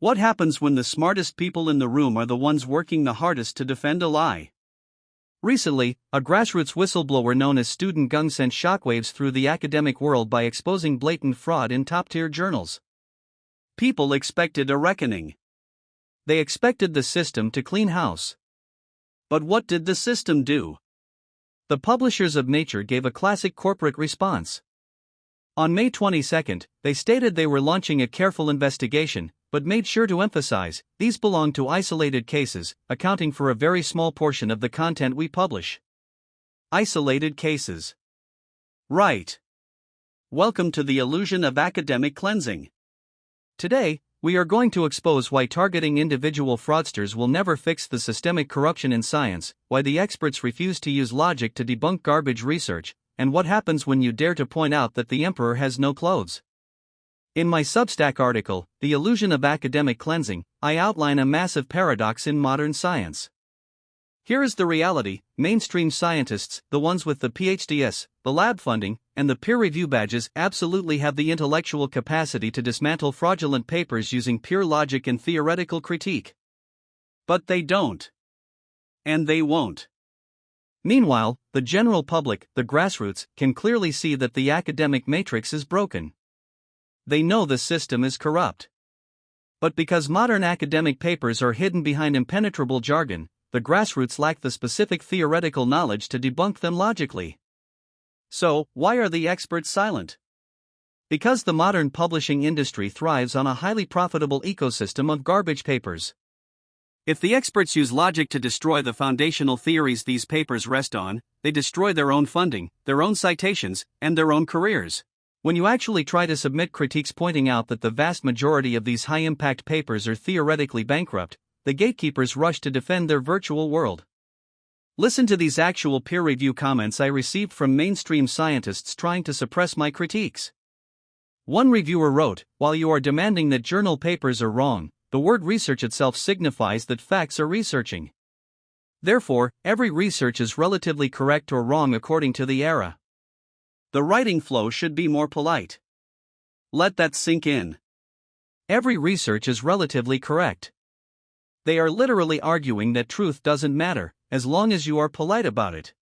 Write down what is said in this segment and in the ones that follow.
What happens when the smartest people in the room are the ones working the hardest to defend a lie? Recently, a grassroots whistleblower known as Student Gung sent shockwaves through the academic world by exposing blatant fraud in top-tier journals. People expected a reckoning. They expected the system to clean house. But what did the system do? The publishers of Nature gave a classic corporate response. On May 22, they stated they were launching a careful investigation, but made sure to emphasize, these belong to isolated cases, accounting for a very small portion of the content we publish. Isolated cases. Right. Welcome to the illusion of academic cleansing. Today, we are going to expose why targeting individual fraudsters will never fix the systemic corruption in science, why the experts refuse to use logic to debunk garbage research, and what happens when you dare to point out that the emperor has no clothes. In my Substack article, The Illusion of Academic Cleansing, I outline a massive paradox in modern science. Here is the reality: mainstream scientists, the ones with the PhDs, the lab funding, and the peer review badges, absolutely have the intellectual capacity to dismantle fraudulent papers using pure logic and theoretical critique. But they don't. And they won't. Meanwhile, the general public, the grassroots, can clearly see that the academic matrix is broken. They know the system is corrupt. But because modern academic papers are hidden behind impenetrable jargon, the grassroots lack the specific theoretical knowledge to debunk them logically. So, why are the experts silent? Because the modern publishing industry thrives on a highly profitable ecosystem of garbage papers. If the experts use logic to destroy the foundational theories these papers rest on, they destroy their own funding, their own citations, and their own careers. When you actually try to submit critiques pointing out that the vast majority of these high-impact papers are theoretically bankrupt, the gatekeepers rush to defend their virtual world. Listen to these actual peer review comments I received from mainstream scientists trying to suppress my critiques. One reviewer wrote, "While you are demanding that journal papers are wrong, the word research itself signifies that facts are researching. Therefore, every research is relatively correct or wrong according to the era. The writing flow should be more polite. Let that sink in. Every research is relatively correct." They are literally arguing that truth doesn't matter, as long as you are polite about it.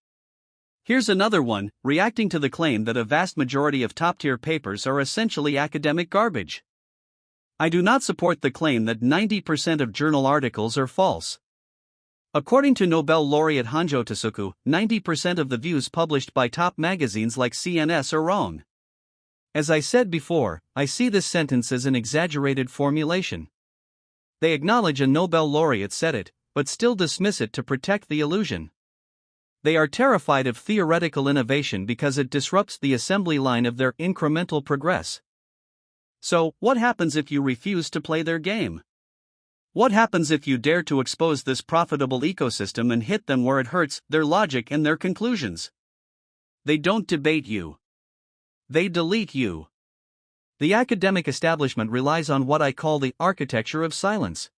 Here's another one, reacting to the claim that a vast majority of top-tier papers are essentially academic garbage. I do not support the claim that 90% of journal articles are false. According to Nobel laureate Honjo Tasuku, 90% of the views published by top magazines like CNS are wrong. As I said before, I see this sentence as an exaggerated formulation. They acknowledge a Nobel laureate said it, but still dismiss it to protect the illusion. They are terrified of theoretical innovation because it disrupts the assembly line of their incremental progress. So, what happens if you refuse to play their game? What happens if you dare to expose this profitable ecosystem and hit them where it hurts, their logic and their conclusions? They don't debate you. They delete you. The academic establishment relies on what I call the architecture of silence.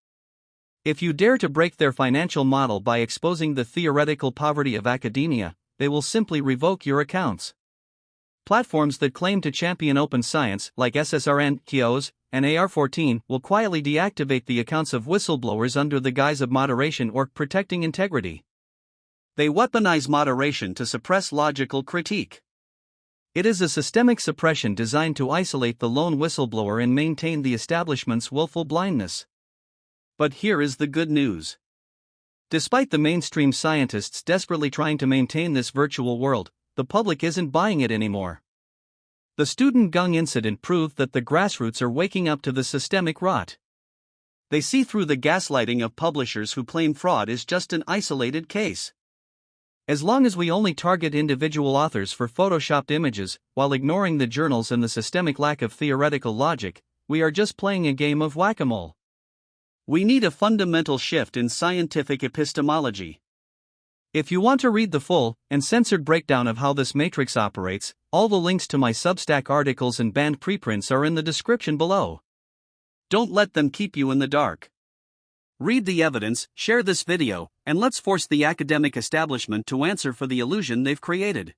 If you dare to break their financial model by exposing the theoretical poverty of academia, they will simply revoke your accounts. Platforms that claim to champion open science, like SSRN, Qeios, and AR14, will quietly deactivate the accounts of whistleblowers under the guise of moderation or protecting integrity. They weaponize moderation to suppress logical critique. It is a systemic suppression designed to isolate the lone whistleblower and maintain the establishment's willful blindness. But here is the good news. Despite the mainstream scientists desperately trying to maintain this virtual world, the public isn't buying it anymore. The Student Gung incident proved that the grassroots are waking up to the systemic rot. They see through the gaslighting of publishers who claim fraud is just an isolated case. As long as we only target individual authors for photoshopped images, while ignoring the journals and the systemic lack of theoretical logic, we are just playing a game of whack-a-mole. We need a fundamental shift in scientific epistemology. If you want to read the full and censored breakdown of how this matrix operates, all the links to my Substack articles and banned preprints are in the description below. Don't let them keep you in the dark. Read the evidence, share this video, and let's force the academic establishment to answer for the illusion they've created.